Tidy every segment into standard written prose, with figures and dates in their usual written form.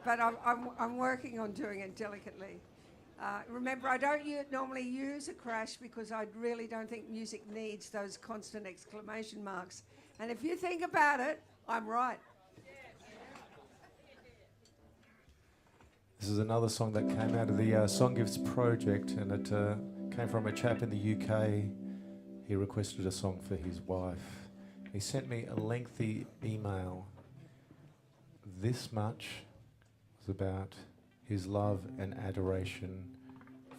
But I'm working on doing it delicately. Remember, I don't normally use a crash because I really don't think music needs those constant exclamation marks. And if you think about it, I'm right. This is another song that came out of the Song Gifts project, and it came from a chap in the UK. He requested a song for his wife. He sent me a lengthy email. This much was about his love and adoration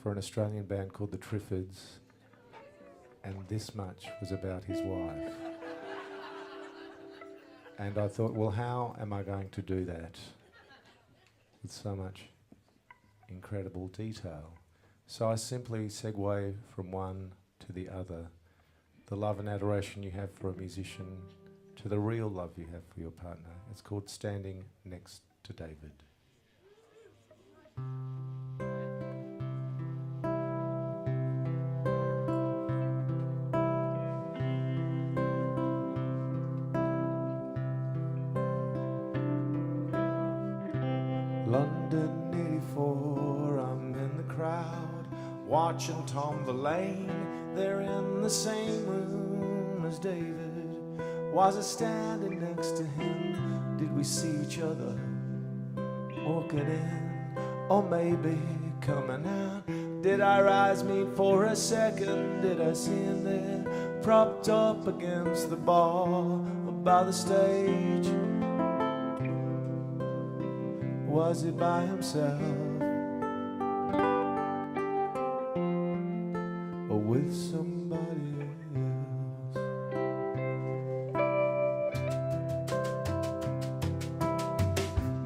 for an Australian band called the Triffids, and this much was about his wife. And I thought, well, how am I going to do that with so much incredible detail? So I simply segue from one to the other. The love and adoration you have for a musician to the real love you have for your partner. It's called Standing Next to David. London 84, I'm in the crowd, watching Tom Verlaine. They're in the same room as David. Was I standing next to him? Did we see each other walking in? Or maybe coming out? Did our eyes meet for a second? Did I see him there, propped up against the bar by the stage? Was he by himself, or with somebody else?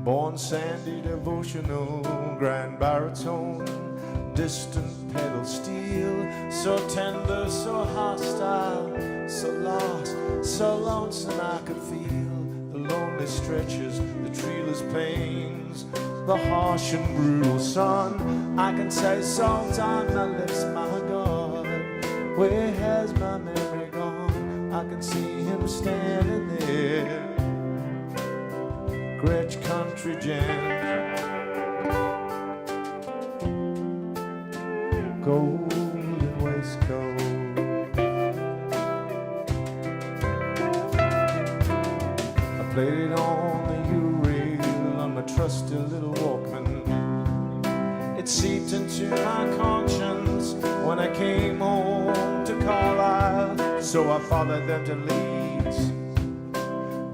Born sandy, devotional, grand baritone, distant pedal steel, so tender, so hostile, so lost, so lonesome I could feel the lonely stretches, the treeless pains, the harsh and brutal sun. I can say salt on my lips, my God, where has my memory gone? I can see him standing there, Gretsch country jam, golden waistcoat. Played it on the U-rail on my trusty little Walkman. It seeped into my conscience when I came home to Carlisle. So I followed them to Leeds,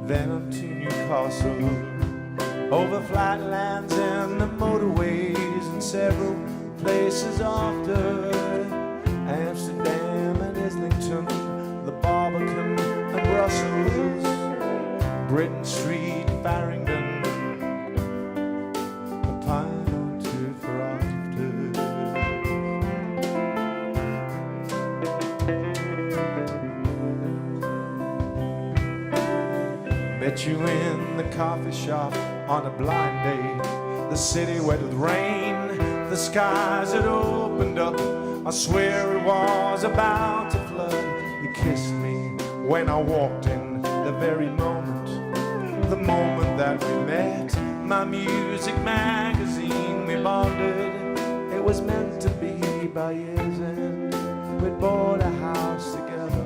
then on to Newcastle, over flatlands and the motorways and several places after Amsterdam and Islington, the Barbican and Brussels, Britain Street, Farringdon, a pint or two for after. Met you in the coffee shop on a blind date, the city wet with rain, the skies had opened up, I swear it was about to flood. You kissed me when I walked in, the very moment that we met. My music magazine, we bonded. It was meant to be by year's end. We bought a house together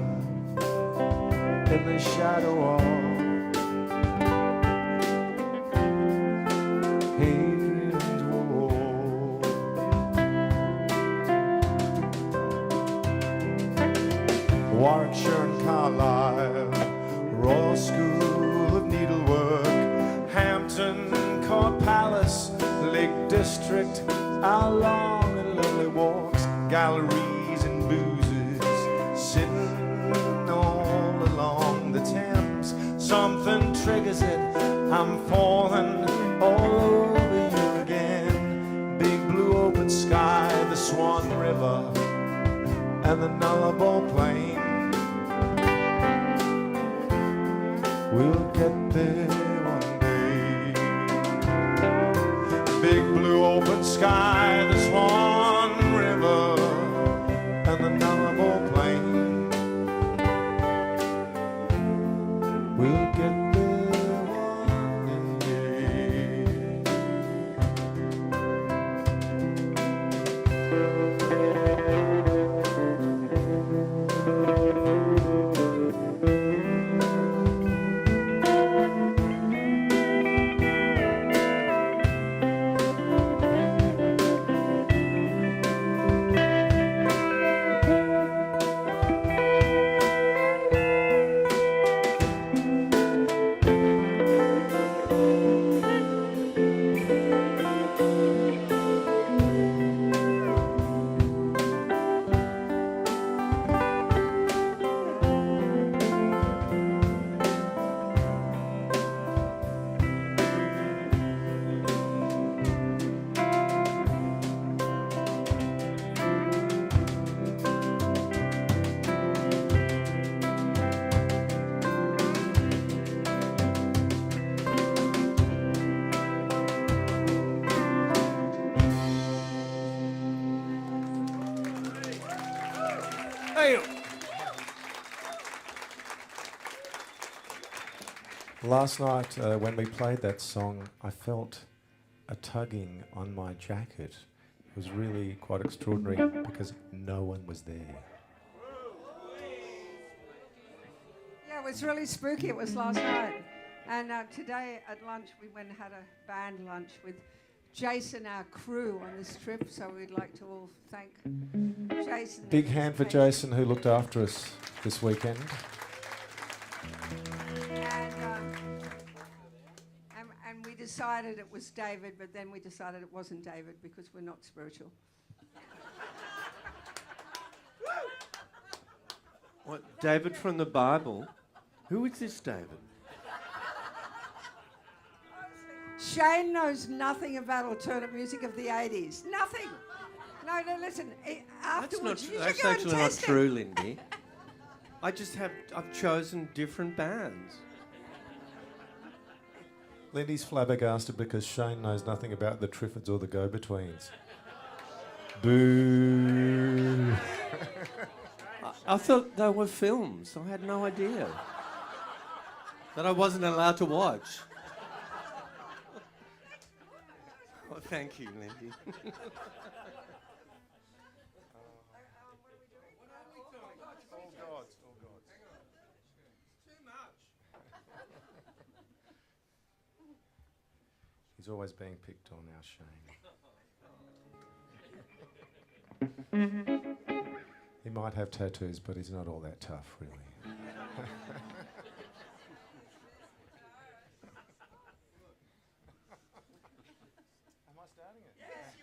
in the shadow of Hadrian's Wall. Warwickshire and Carlisle, Royal School of Needlework, Hampton Court Palace, Lake District, our long and lovely walks, galleries and boozes, sitting all along the Thames. Something triggers it, I'm falling all over you again. Big blue open sky, the Swan River, and the Nullarbor Plain. We'll get there one day. Big blue open sky, the Swan River, and the Nullarbor Plain. We'll get there one day. Neil. Last night, when we played that song, I felt a tugging on my jacket. It was really quite extraordinary because no one was there. Yeah, it was really spooky. It was last night. And today at lunch, we went and had a band lunch with Jason, our crew on this trip. So we'd like to all thank Jason. Big hand for Jason, who looked after us this weekend. And we decided it was David, but then we decided it wasn't David because we're not spiritual. What, David from the Bible? Who is this David? Shane knows nothing about alternate music of the 80s. Nothing. No, listen. Afterwards, That's actually not true, Lindy. I've chosen different bands. Lindy's flabbergasted because Shane knows nothing about the Triffids or the Go-Betweens. Boo! I thought they were films. I had no idea that I wasn't allowed to watch. Well, thank you, Lindy. He's always being picked on, our Shane. He might have tattoos, but he's not all that tough, really. Am I starting it? Yes,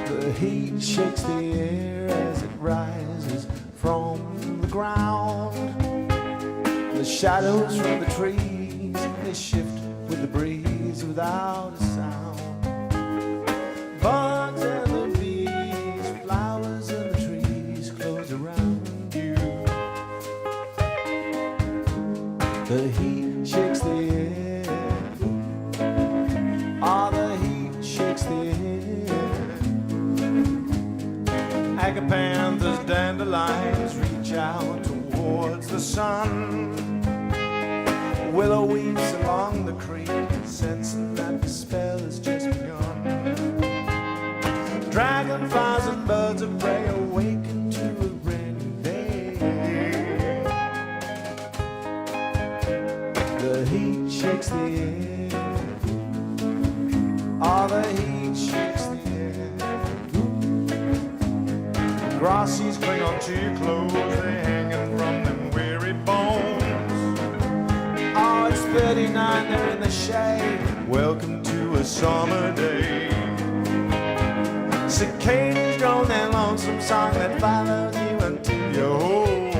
The heat shakes the air as it rises from the ground. The shadows from the trees, they shift with the breeze without a sound. Bugs and the bees, flowers and the trees close around you. The heat shakes the air. Ah, the heat shakes the air. Agapanthus, dandelions reach out towards the sun. Willow weeps along the creek, sensing that the spell has just begun. Dragonflies and birds of prey awaken to a brand new day. The heat shakes the air. Ah, the heat shakes the air. Grassies cling on to your clothes, they're hanging from them weary bones. Oh, it's 39, they're in the shade. Welcome to a summer day. Cicadas drone their lonesome song that follows you until you're home.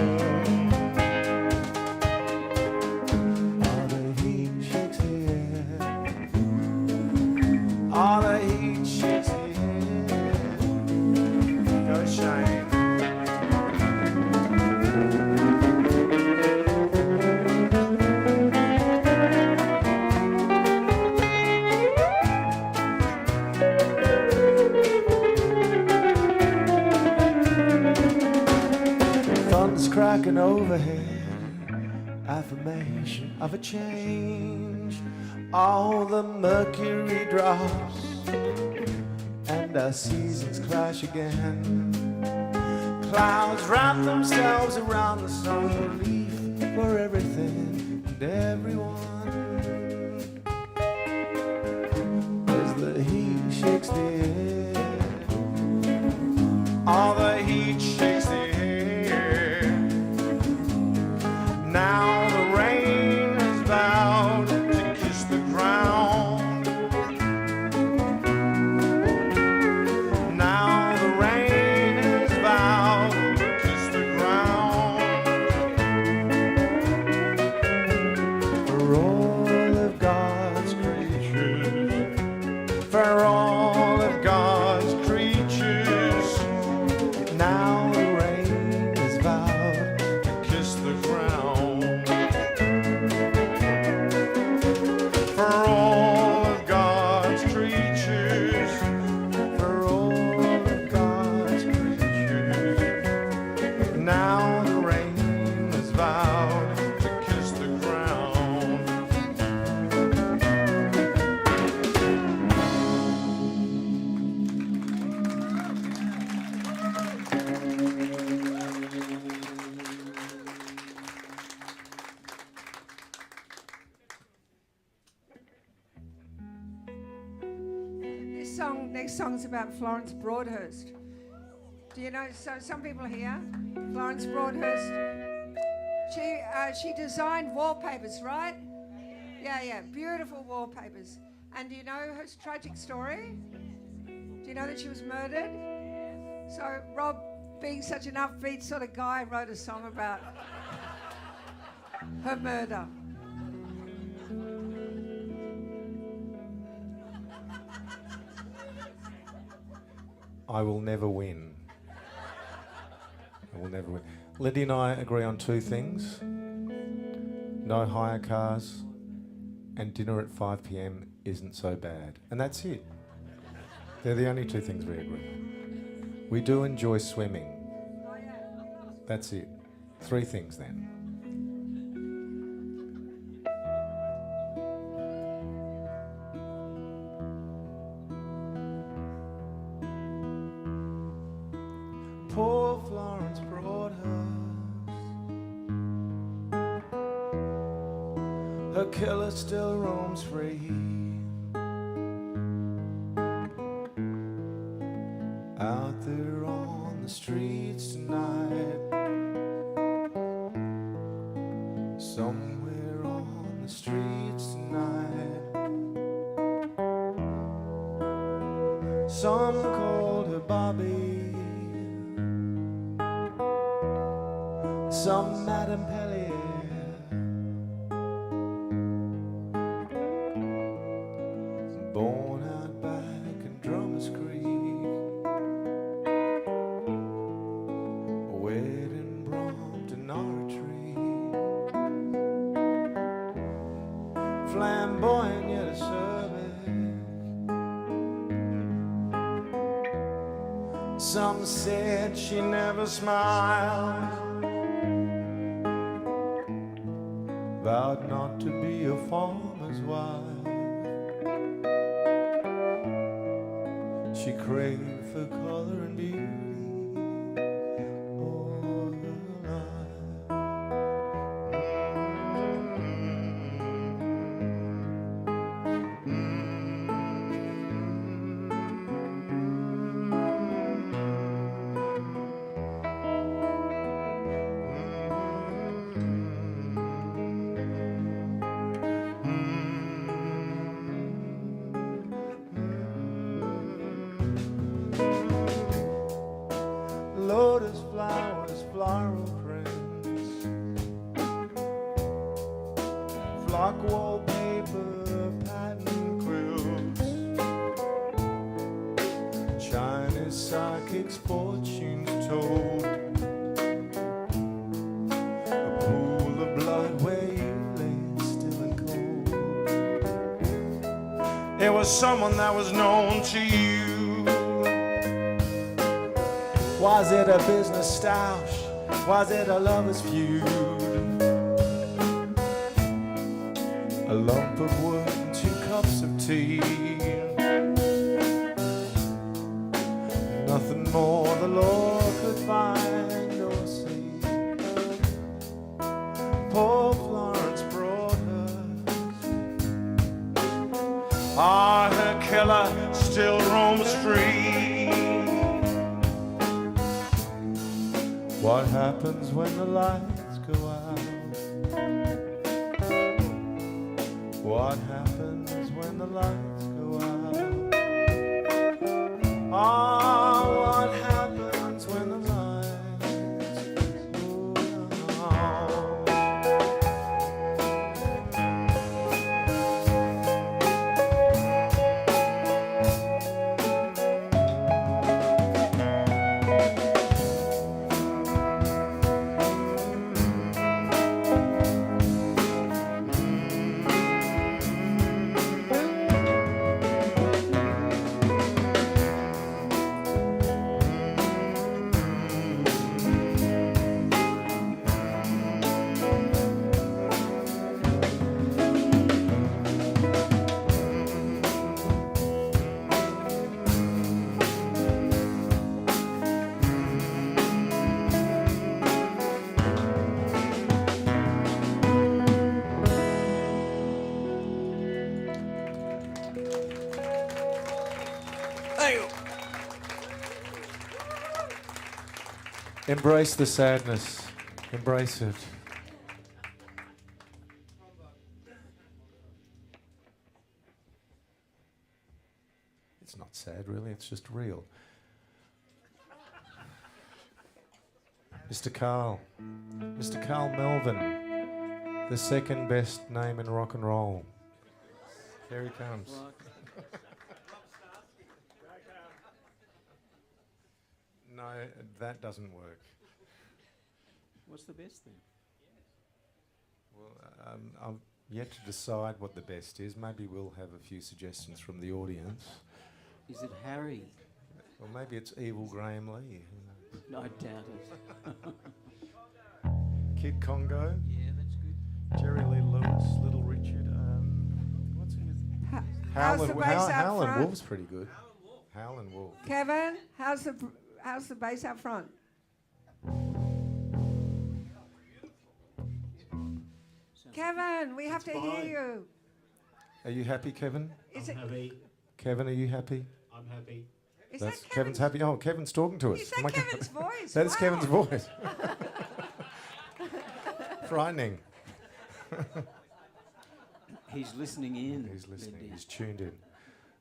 Oh, the heat shakes the air. Oh, the heat shakes the air. Go shine. Cracking overhead, affirmation of a change. All the mercury drops and our seasons clash again. Clouds wrap themselves around the sun, relief for everything and everyone. As the heat shakes the air, all the heat shakes the air. Now the rain has vowed to kiss the ground. Now the rain has vowed to kiss the ground. next song's about Florence Broadhurst. Do you know? So some people here, Florence Broadhurst. She designed wallpapers, right? Yeah, beautiful wallpapers. And do you know her tragic story? Do you know that she was murdered? So Rob, being such an upbeat sort of guy, wrote a song about her murder. I will never win. I will never win. Lindy and I agree on two things. No hire cars and dinner at 5 p.m. isn't so bad. And that's it. They're the only two things we agree on. We do enjoy swimming. That's it. 3 things then. Poor Florence Broadhurst, her killer still roams free. Out there on the streets tonight, somewhere on the streets tonight. Some called her Bobby, some Madame Pellier, born out back in Drummers Creek, wed in Brompton Archery, flamboyant yet acerbic. Some said she never smiled, vowed not to be a farmer's wife. She craved for color and beauty all her life. Lotus flowers, floral prints, flock wallpaper, pattern quilts, Chinese psychics, fortunes told, a pool of blood where you lay still and cold. It was someone that was known to you. Was it a business stoush? Was it a lover's feud? A lump of wood and 2 cups of tea. Nothing more the law could find or see. Poor Florence Broadhurst, her killer still roams free. What happens when the lights go out? What happens when the lights go out? Oh, what happens when the lights go out? Embrace the sadness. Embrace it. It's not sad, really. It's just real. Mr. Carl. Mr. Carl Melvin. The second best name in rock and roll. Here he comes. No, that doesn't work. What's the best thing? Well, I'm yet to decide what the best is. Maybe we'll have a few suggestions from the audience. Is it Harry? Or maybe it's Evil Graham Lee. No, I doubt it. Kid Congo. Yeah, that's good. Jerry Lee Lewis. Little Richard. What's his? How's the bass out Howlin' front? Wolf's pretty good. Howlin' Wolf. Kevin, how's the bass out front? Kevin, we have to hear you. Are you happy, Kevin? Is it? Happy. Kevin, are you happy? I'm happy. Is That's that Kevin's happy. Oh, Kevin's talking to us. Is Oh that my God. Kevin's voice? That is Wow. Kevin's voice. Frightening. He's listening in. He's listening. Lindy. He's tuned in.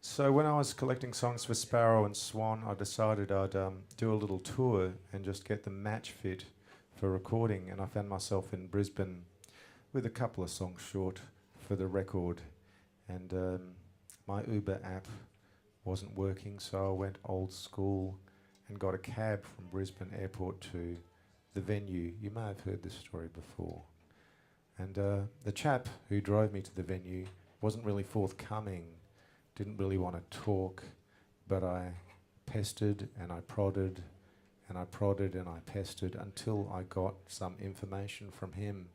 So when I was collecting songs for Sparrow and Swan, I decided I'd do a little tour and just get the match fit for recording. And I found myself in Brisbane with a couple of songs short for the record. And my Uber app wasn't working, so I went old school and got a cab from Brisbane Airport to the venue. You may have heard this story before. And the chap who drove me to the venue wasn't really forthcoming, didn't really want to talk, but I pestered and I prodded and I prodded and I pestered until I got some information from him.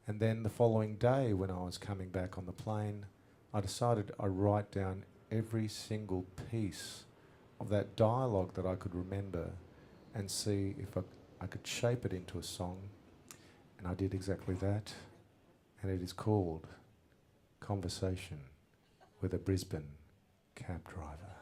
And then the following day, when I was coming back on the plane, I decided I'd write down every single piece of that dialogue that I could remember and see if I could shape it into a song. And I did exactly that. And it is called Conversation with a Brisbane Cab Driver.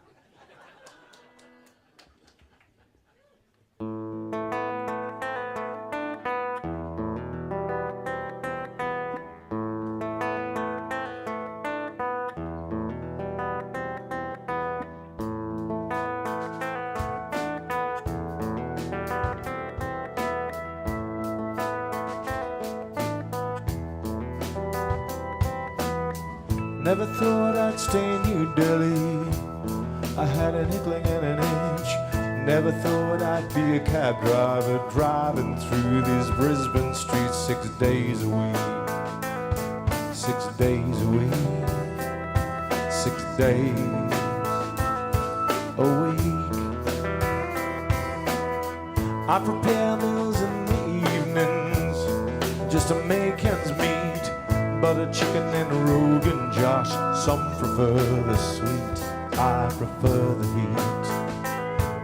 Never thought I'd stay in New Delhi. I had an inkling and an inch. Never thought I'd be a cab driver driving through these Brisbane streets 6 days a week. 6 days a week. 6 days a week. I prepare meals in the evenings just to make ends meet. Butter chicken and Rogan Josh, some prefer the sweet. I prefer the heat.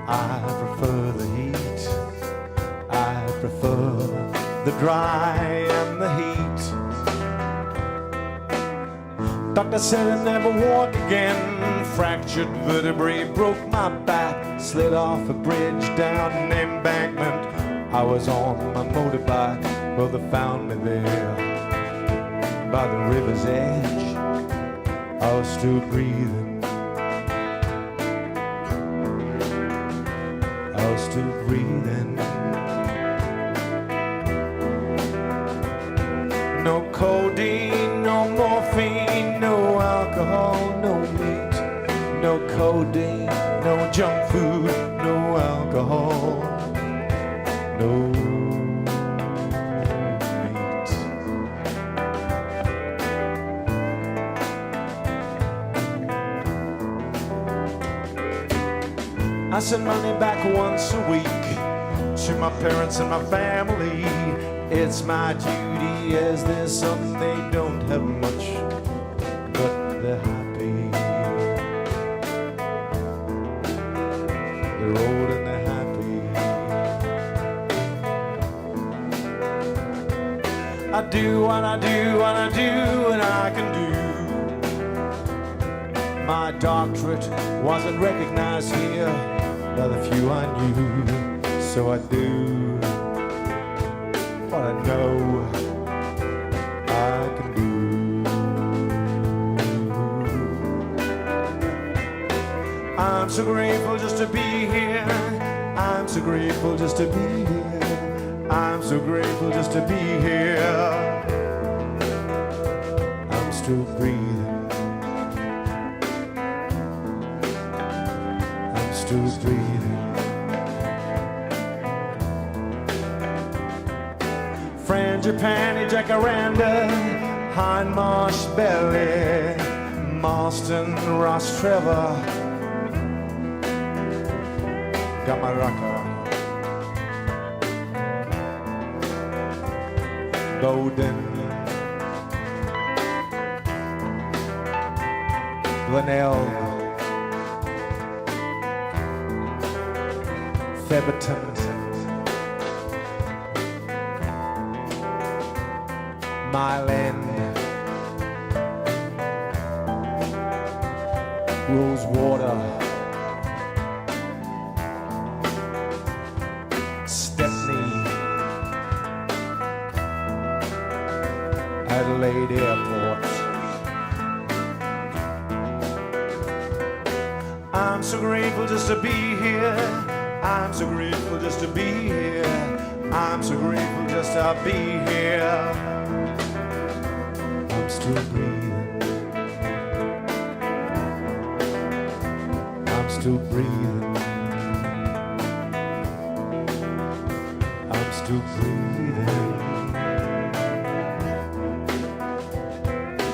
I prefer the heat. I prefer the dry and the heat. Doctor said I'd never walk again. Fractured vertebrae, broke my back. Slid off a bridge down an embankment. I was on my motorbike, well they found me there by the river's edge. I was still breathing. I was still breathing. No codeine, no morphine, no alcohol, no meat. No codeine, no junk food, no alcohol, no meat. I send money back once a week to my parents and my family. It's my duty as their son. They don't have much, but they're happy. They're old and they're happy. I do what I do, what I do, and I can do. My doctorate wasn't recognized here by the few I knew, so I do know I can do. I'm so grateful just to be here. I'm so grateful just to be here. I'm so grateful just to be here. I'm still breathing. I'm still breathing. Frangipani, Jacaranda, Hindmarsh Belly, Marston, Ross Trevor, Gamaraka, Bowden, Glenelg, Theberton, Mile End, Rosewater, Stepney, Adelaide Airport. I'm so grateful just to be here. I'm so grateful just to be here. I'm so grateful just to be here. I'm still breathing. I'm still breathing. I'm still breathing.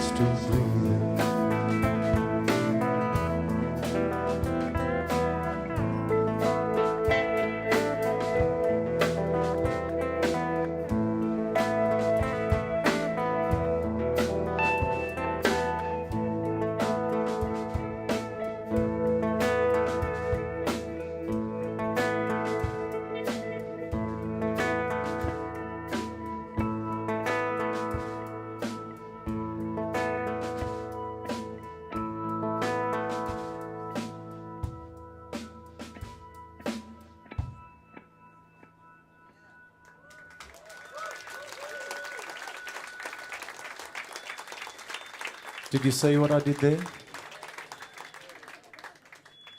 Still breathing. Did you see what I did there?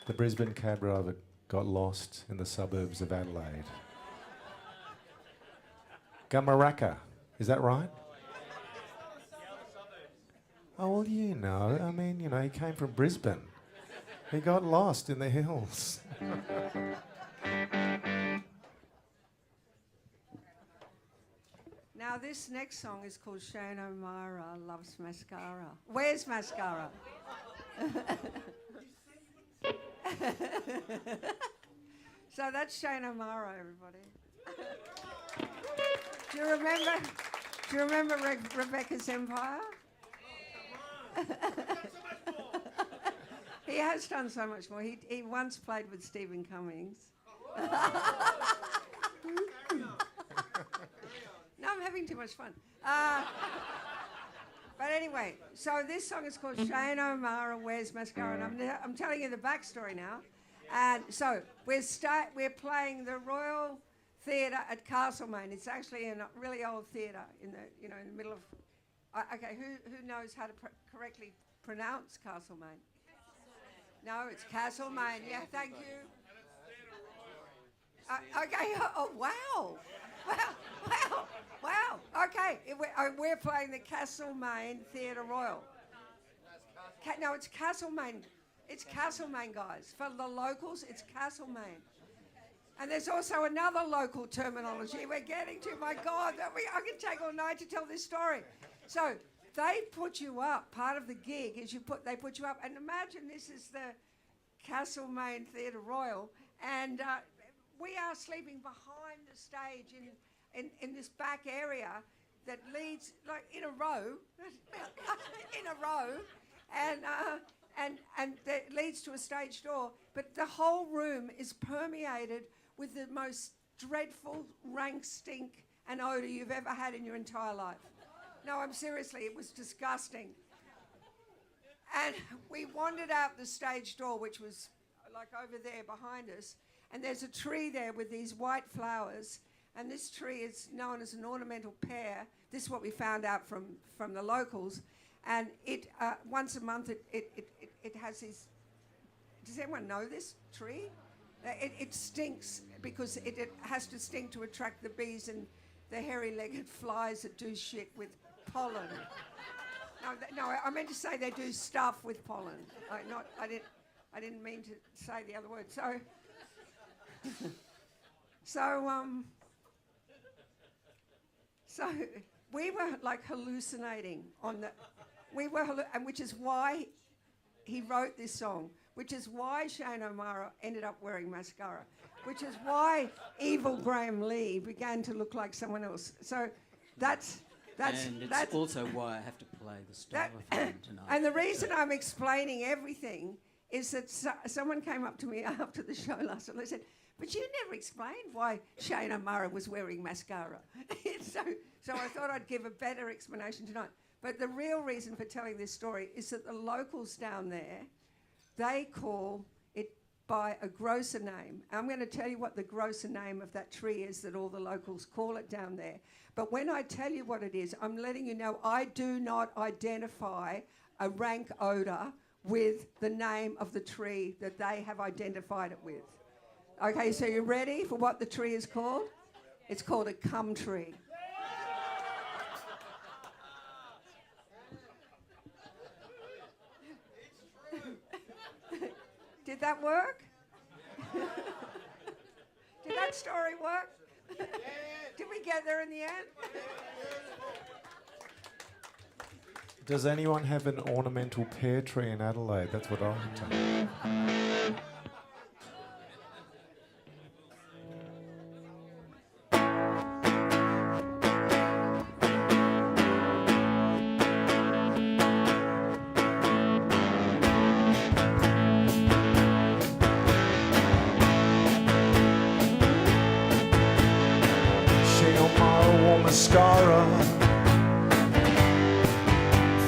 The Brisbane cab driver got lost in the suburbs of Adelaide. Gamaraka, is that right? Oh, well, you know, I mean, you know, he came from Brisbane. He got lost in the hills. Now, this next song is called Shane O'Mara Loves Mascara. Where's mascara? So that's Shane O'Mara, everybody. Do you remember Rebecca's Empire? He has done so much more. He once played with Stephen Cummings. No, I'm having too much fun. But anyway, so this song is called Shane O'Mara Wears Mascara, and I'm telling you the backstory now. And so we're playing the Royal Theatre at Castlemaine. It's actually a really old theatre in the middle of. Okay, who knows how to correctly pronounce Castlemaine? No, it's Castlemaine. Yeah, thank you. Okay. Oh, wow. Wow. Okay, we're playing the Castlemaine Theatre Royal. No, it's Castlemaine. It's Castlemaine, guys. For the locals, it's Castlemaine. And there's also another local terminology we're getting to. My God, I can take all night to tell this story. So they put you up. Part of the gig is they put you up. And imagine this is the Castlemaine Theatre Royal, and we are sleeping behind the stage in this back area that leads like in a row, and that leads to a stage door. But the whole room is permeated with the most dreadful rank stink and odour you've ever had in your entire life. No, I'm seriously, it was disgusting. And we wandered out the stage door, which was like over there behind us, and there's a tree there with these white flowers, And this tree is known as an ornamental pear. This is what we found out from the locals. And it once a month it has these. Does anyone know this tree? It stinks because it has to stink to attract the bees and the hairy-legged flies that do shit with pollen. No, I meant to say they do stuff with pollen. I didn't mean to say the other word. So we were like hallucinating on the. And which is why he wrote this song. Which is why Shane O'Mara ended up wearing mascara. Which is why evil Graham Lee began to look like someone else. So that's also why I have to play the stylophone tonight. And the reason I'm explaining everything is that someone came up to me after the show last night and they said, "But you never explained why Shane O'Mara was wearing mascara." So I thought I'd give a better explanation tonight. But the real reason for telling this story is that the locals down there, they call it by a grosser name. I'm going to tell you what the grosser name of that tree is that all the locals call it down there. But when I tell you what it is, I'm letting you know I do not identify a rank odour with the name of the tree that they have identified it with. Okay, so you ready for what the tree is called? It's called a cum tree. Did that work? Did that story work? Did we get there in the end? Does anyone have an ornamental pear tree in Adelaide? That's what I want to know. Mascara,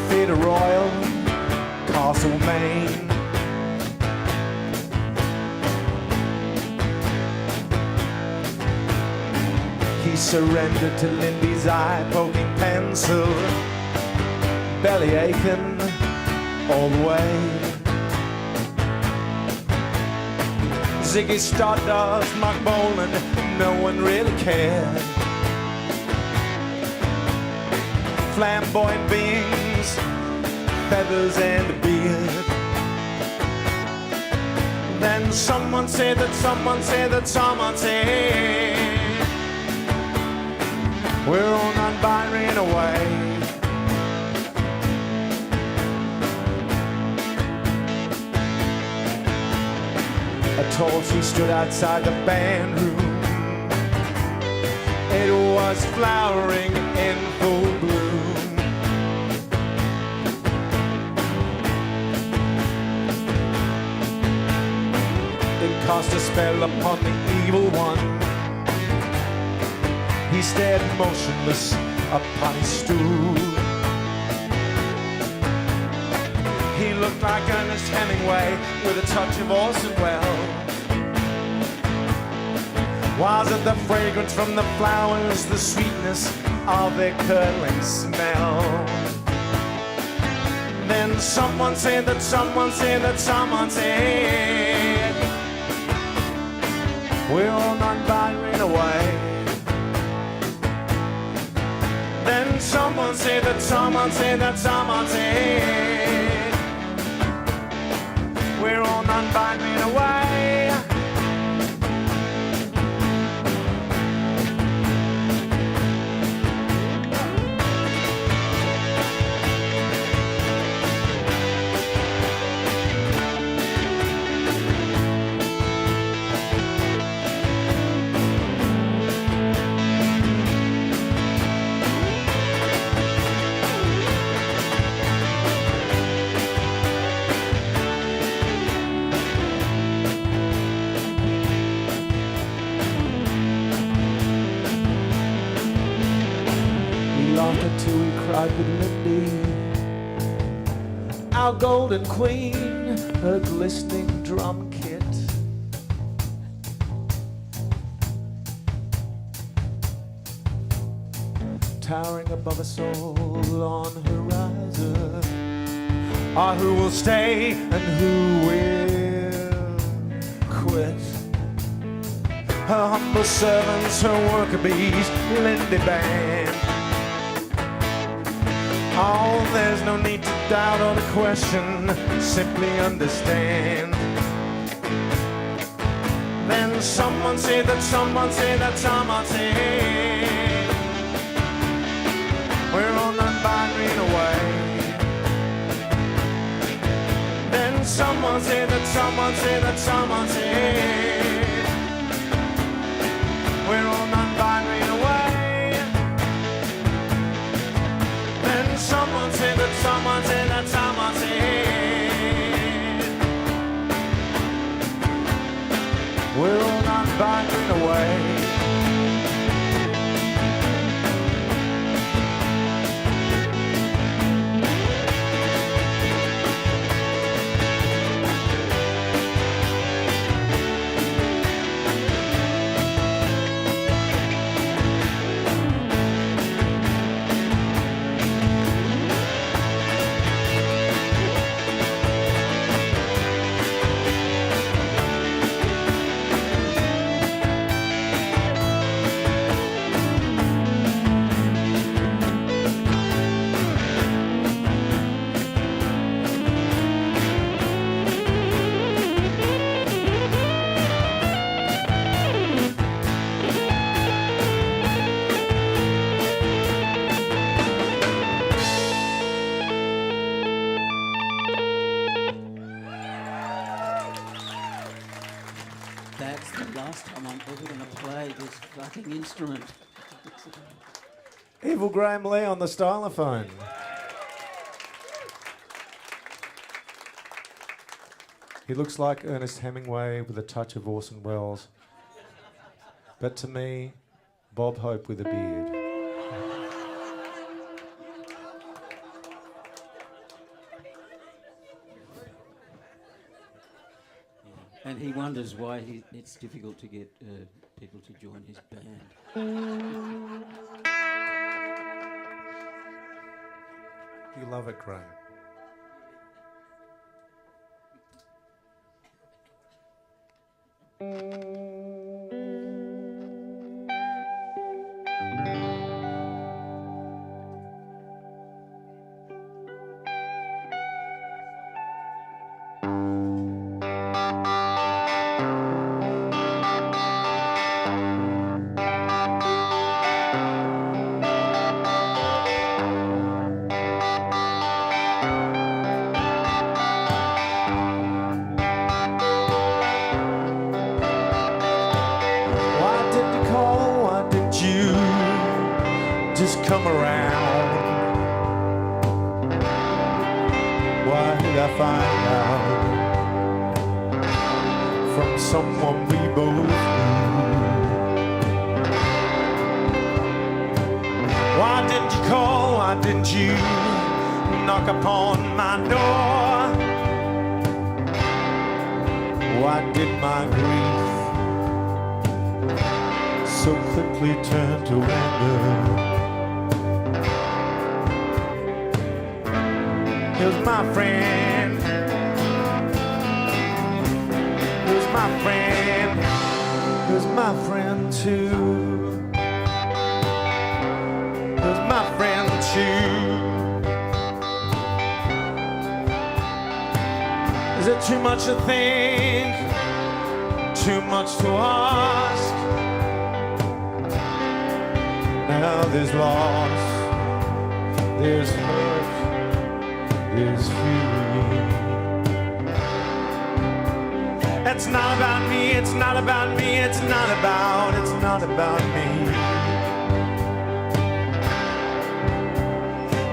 Theatre Royal, Castlemaine. He surrendered to Lindy's eye-poking pencil, belly aching all the way. Ziggy Stardust, Mark Boland, no one really cared. Flamboyant beings, feathers and a beard. Then someone said that someone said that someone said we're all non-binary in a way. A tall tree stood outside the band room. It was flowering in full bloom. Cast a spell upon the evil one. He stared motionless upon his stool. He looked like Ernest Hemingway with a touch of Orson Welles. Was it the fragrance from the flowers, the sweetness of their curdling smell? Then someone said that someone said that someone said we're all non-binary in a way. Then someone said that someone said that someone said we're all non-binary in a way. Till we cried with Lindy, our golden queen, her glistening drum kit. towering above us all on the horizon, are who will stay and who will quit. Her humble servants, her worker bees, Lindy Band. Oh, there's no need to doubt or to question, simply understand. Then someone say that, someone say that, someone say we're all non-binary in a way. Then someone say that, someone say that, someone say we're all non-binary in a way. Then someone say that, someone say that, someone say we're all non-binary in a way. That's the last time I'm ever going to play this fucking instrument. Evil Graham Lee on the stylophone. He looks like Ernest Hemingway with a touch of Orson Welles. But to me, Bob Hope with a beard. And he wonders why it's difficult to get people to join his band. You love it, Graham. Just come around. Why did I find out from someone we both knew? Why didn't you call? Why didn't you knock upon my door? Why did my grief so quickly turn to anger? Here's my friend. Here's my friend. Here's my friend too. Here's my friend too. Is it too much to think? Too much to ask? Now there's loss, there's hurt, there's fury. It's not about me, it's not about me, it's not about me.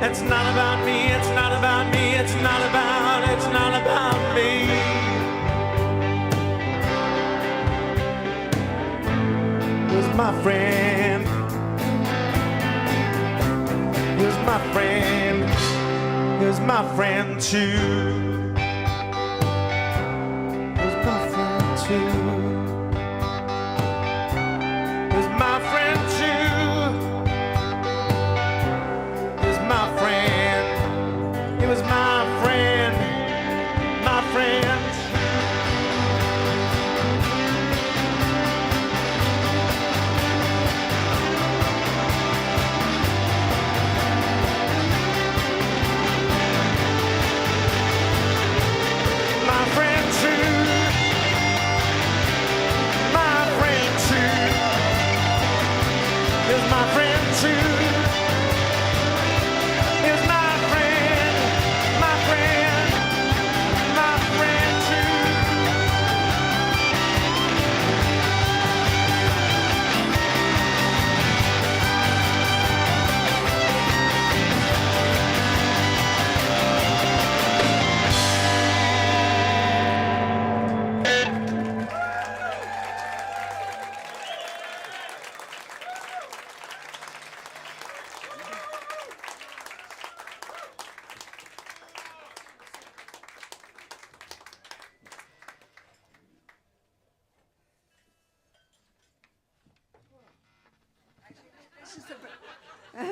It's not about me, it's not about me, it's not about me. Here's my friend. Here's my friend. Here's my friend too. Here's my friend too. Here's my friend too.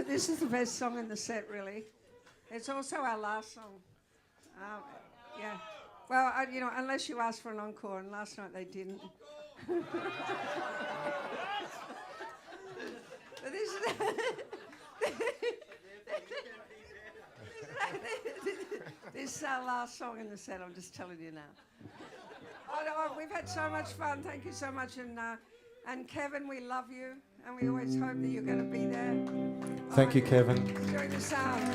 This is the best song in the set, really. It's also our last song. Yeah. Well, unless you asked for an encore, and last night they didn't. But this is our last song in the set, I'm just telling you now. We've had so much fun, thank you so much. And Kevin, we love you, and we always hope that you're going to be there. Thank you, Kevin. During the sound.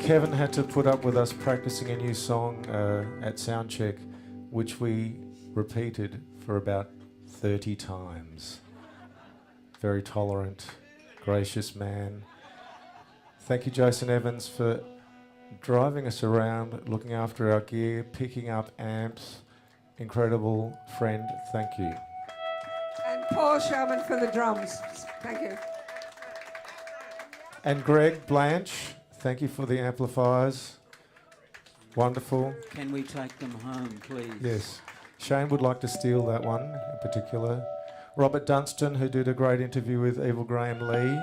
Kevin had to put up with us practicing a new song at soundcheck, which we repeated for about 30 times. Very tolerant, gracious man. Thank you, Jason Evans, for driving us around, looking after our gear, picking up amps. Incredible friend, thank you. And Paul Sherman for the drums. Thank you. And Greg Blanche, thank you for the amplifiers. Wonderful. Can we take them home, please? Yes. Shane would like to steal that one in particular. Robert Dunstan, who did a great interview with Evil Graham Lee.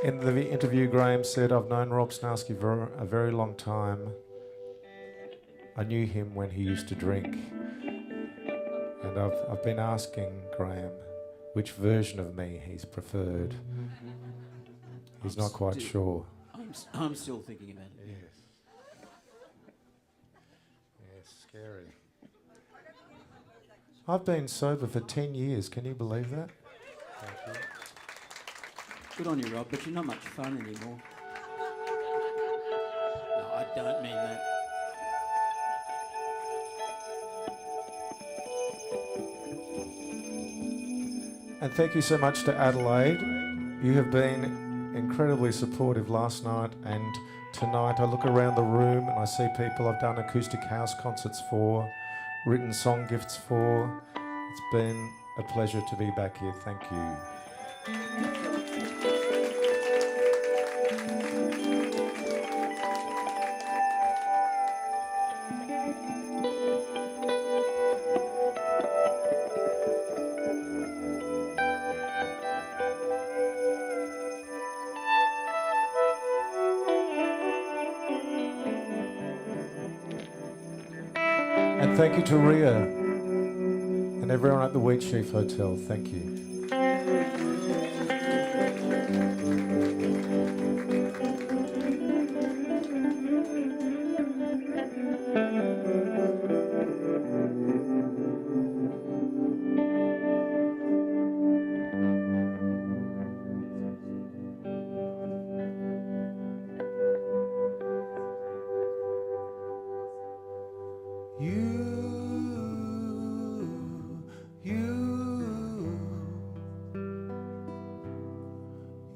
In the interview, Graham said, "I've known Rob Snarsky for a very long time. I knew him when he used to drink." And I've been asking Graham which version of me he's preferred. He's not quite sure. I'm still thinking about it. Yes. Yes, scary. I've been sober for 10 years. Can you believe that? Thank you. Good on you, Rob, but you're not much fun anymore. No, I don't mean that. And thank you so much to Adelaide. You have been incredibly supportive last night and tonight. I look around the room and I see people I've done acoustic house concerts for, written song gifts for. It's been a pleasure to be back here. Thank you. And thank you to Ria and everyone at the Wheatsheaf Hotel. Thank you.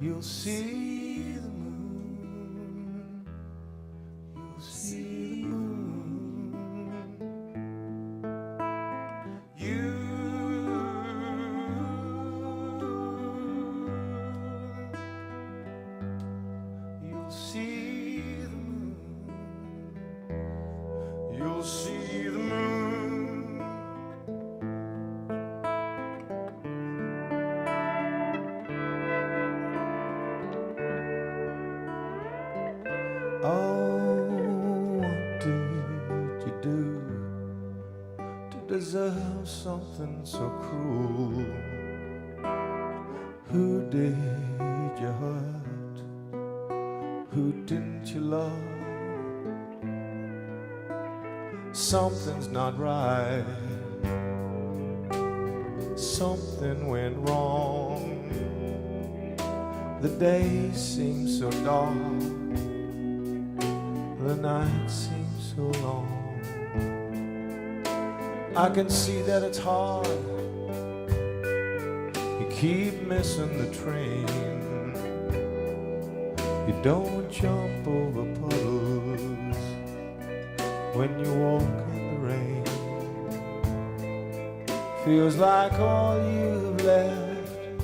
You'll see the moon. You'll see the moon. You'll see the moon. You'll see the moon. Oh, what did you do to deserve something so cruel? Who did you hurt? Who didn't you love? Something's not right. Something went wrong. The day seems so dark. The night seems so long. I can see that it's hard. You keep missing the train. You don't jump over puddles when you walk in the rain. Feels like all you've left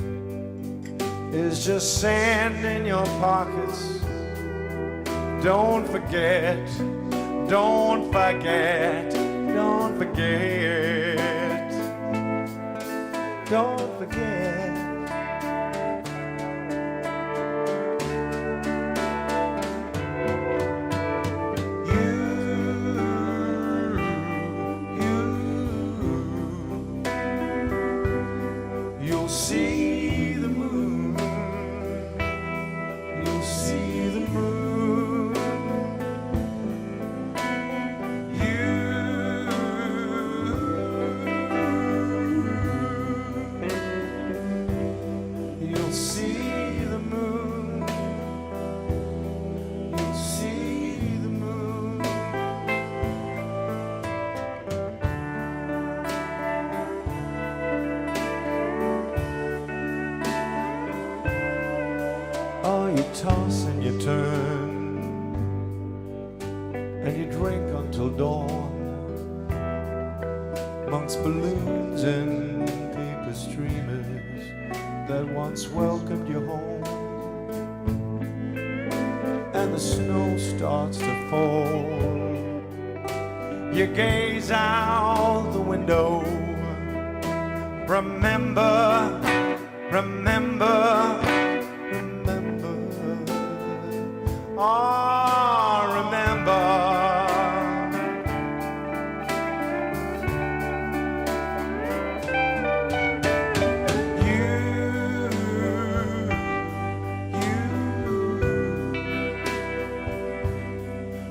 is just sand in your pockets. Don't forget, don't forget, don't forget. don't forget. You'll see the moon. You'll see the moon. You'll see the moon. You'll see the moon. Oh, you toss and you turn, and you drink until dawn, amongst balloons and paper streamers that once welcomed you home. And the snow starts to fall. You gaze out the window. Remember, remember, remember. Ah, remember.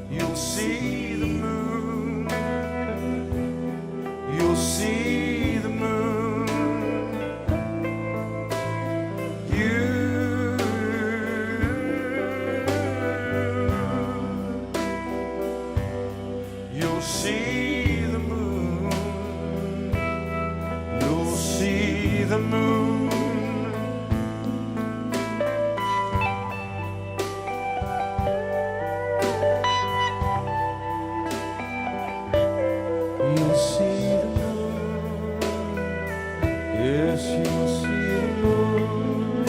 You'll see the moon. You'll see the moon. You'll see the moon. You'll see the moon. You'll see the moon. Yes, you'll see the moon.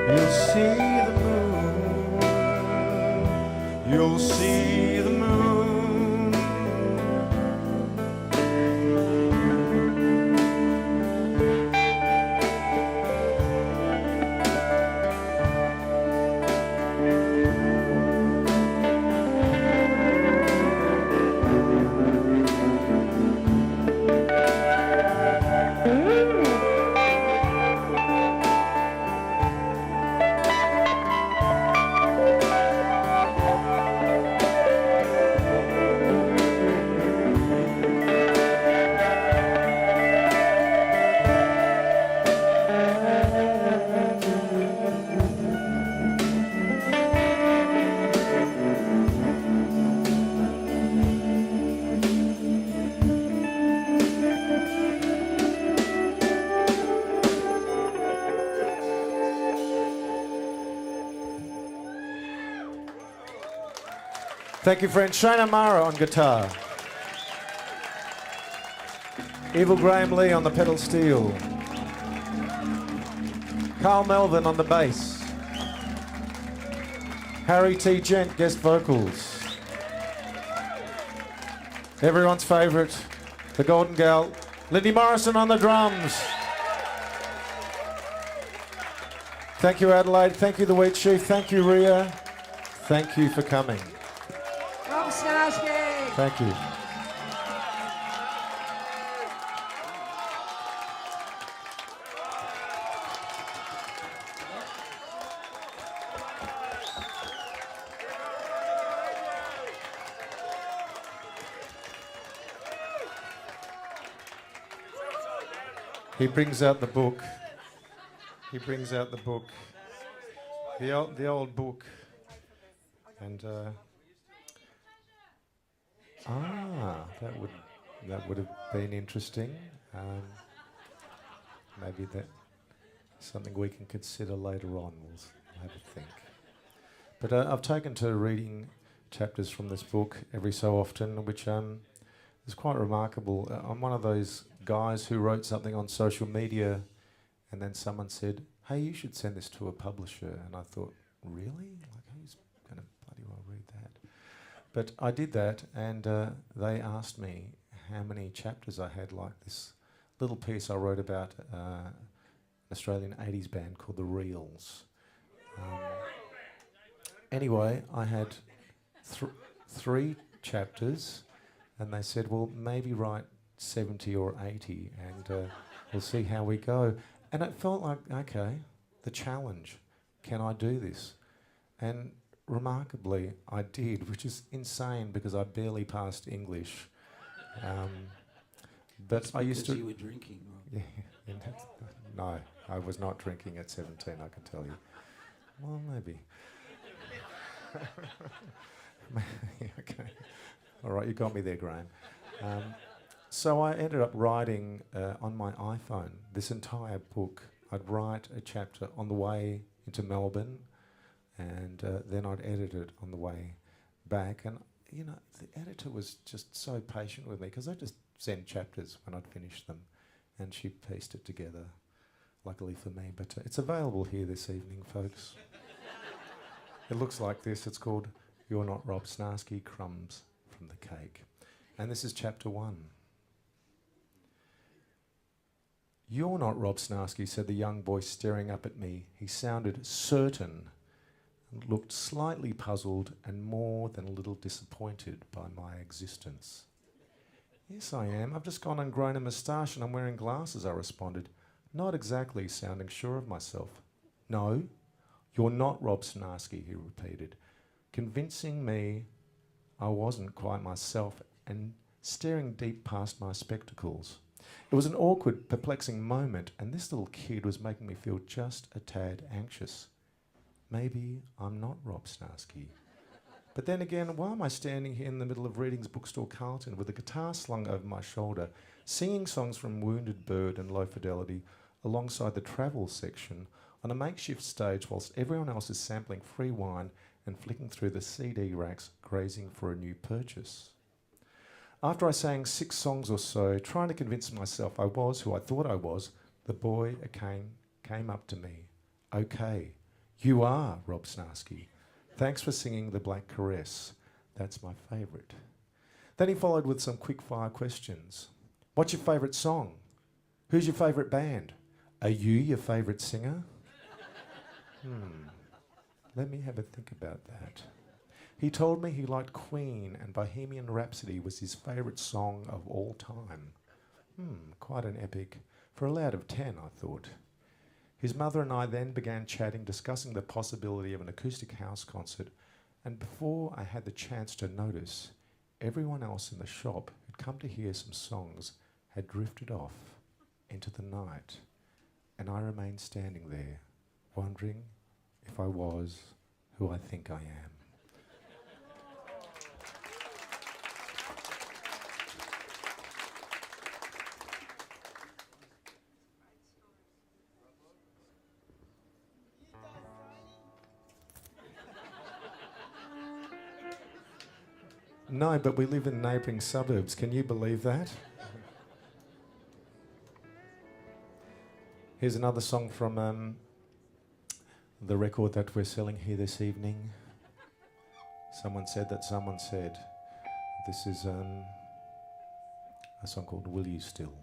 You'll see the moon. You'll see the moon. Thank you, friend. Shane Amara on guitar. Evil Graham Lee on the pedal steel. Carl Melvin on the bass. Harry T. Gent, guest vocals. Everyone's favourite, the Golden Gal, Lindy Morrison on the drums. Thank you, Adelaide. Thank you, the Wheat Sheaf. Thank you, Ria. Thank you for coming. Rob Snarsky. Thank you. He brings out the book. He brings out the book. The old book. And that would have been interesting. Maybe that's something we can consider later on. We'll have a think. But I've taken to reading chapters from this book every so often, which is quite remarkable. I'm one of those guys who wrote something on social media, and then someone said, "Hey, you should send this to a publisher." And I thought, really? Like, But I did that, and they asked me how many chapters I had, like this little piece I wrote about an Australian 80s band called the Reels. Anyway, I had 3 chapters, and they said, well, maybe write 70 or 80, and we'll see how we go. And it felt like, okay, the challenge. Can I do this? And remarkably, I did, which is insane because I barely passed English. But It's I used to. because you were drinking, Rob. Yeah, no, I was not drinking at 17, I can tell you. Well, maybe. Okay. All right, you got me there, Graham. So I ended up writing on my iPhone this entire book. I'd write a chapter on the way into Melbourne, and then I'd edit it on the way back. And, you know, the editor was just so patient with me because I'd just send chapters when I'd finished them, and she pieced it together, luckily for me. But it's available here this evening, folks. It looks like this. It's called You're Not Rob Snarsky, Crumbs from the Cake. And this is chapter 1. You're not Rob Snarsky, said the young voice staring up at me. He sounded certain and looked slightly puzzled and more than a little disappointed by my existence. Yes, I am. I've just gone and grown a moustache and I'm wearing glasses, I responded, not exactly sounding sure of myself. No, you're not Rob Snarsky, he repeated, convincing me I wasn't quite myself and staring deep past my spectacles. It was an awkward, perplexing moment, and this little kid was making me feel just a tad anxious. Maybe I'm not Rob Snarsky. But then again, why am I standing here in the middle of Reading's Bookstore Carlton with a guitar slung over my shoulder, singing songs from Wounded Bird and Low Fidelity alongside the travel section on a makeshift stage whilst everyone else is sampling free wine and flicking through the CD racks, grazing for a new purchase? After I sang 6 songs or so, trying to convince myself I was who I thought I was, the boy came up to me. Okay, you are Rob Snarsky. Thanks for singing The Black Caress. That's my favourite. Then he followed with some quick-fire questions. What's your favourite song? Who's your favourite band? Are you your favourite singer? Let me have a think about that. He told me he liked Queen and Bohemian Rhapsody was his favourite song of all time. Quite an epic. For a lad of 10, I thought. His mother and I then began chatting, discussing the possibility of an acoustic house concert, and before I had the chance to notice, everyone else in the shop who'd come to hear some songs had drifted off into the night, and I remained standing there, wondering if I was who I think I am. No, but we live in neighbouring suburbs. Can you believe that? Here's another song from the record that we're selling here this evening. Someone said that someone said. This is a song called Will You Still?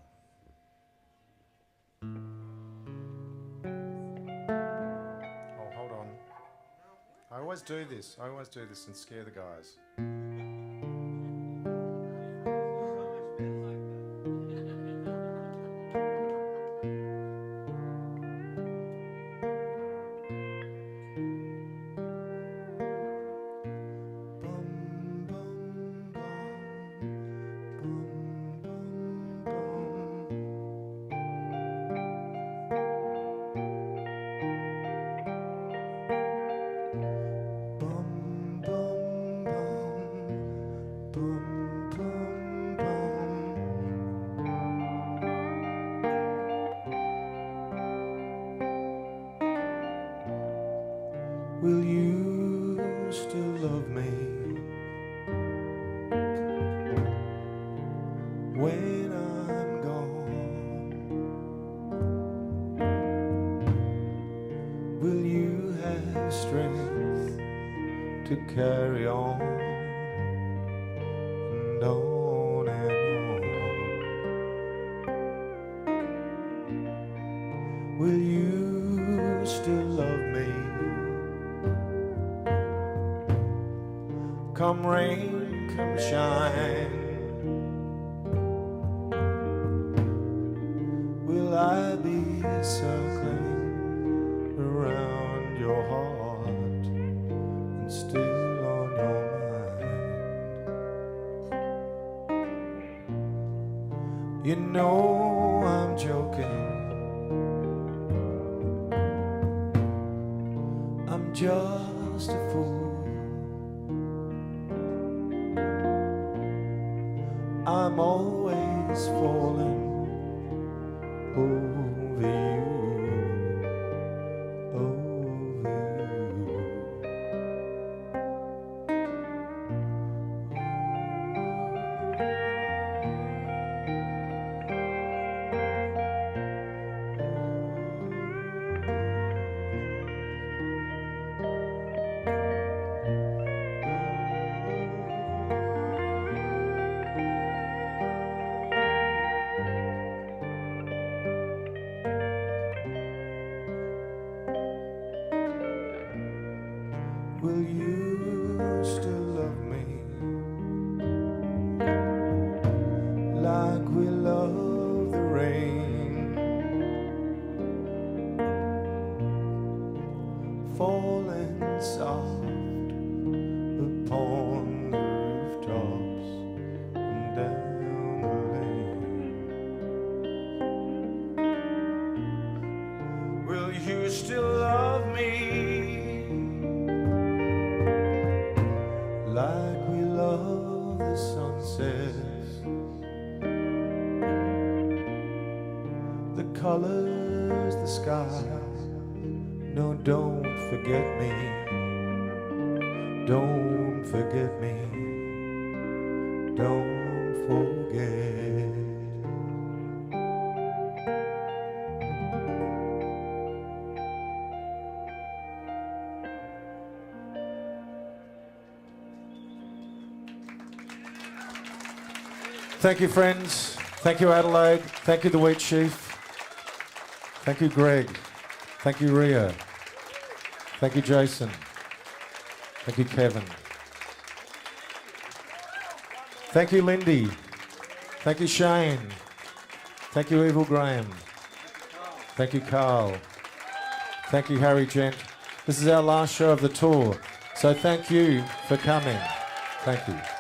Oh, hold on. I always do this and scare the guys. Will you still love me when I'm gone? Will you have strength to carry on? and on and on. Will you still love me? Come rain, come shine. Will I be circling around your heart and still on your mind? You know I'm joking. I'm just a fool. I'm always falling over you, over you. Will you still love me like we love the rain, falling soft upon the rooftops and down the lane? Will you still love me like we love the sunsets, the colors, the sky? No, don't forget me. Don't forget me. Don't forget. Thank you, friends. Thank you, Adelaide. Thank you, the Wheat Chief. Thank you, Greg. Thank you, Ria. Thank you, Jason. Thank you, Kevin. Thank you, Lindy. Thank you, Shane. Thank you, Evil Graham. Thank you, Carl. Thank you, Harry Gent. This is our last show of the tour, so thank you for coming. Thank you.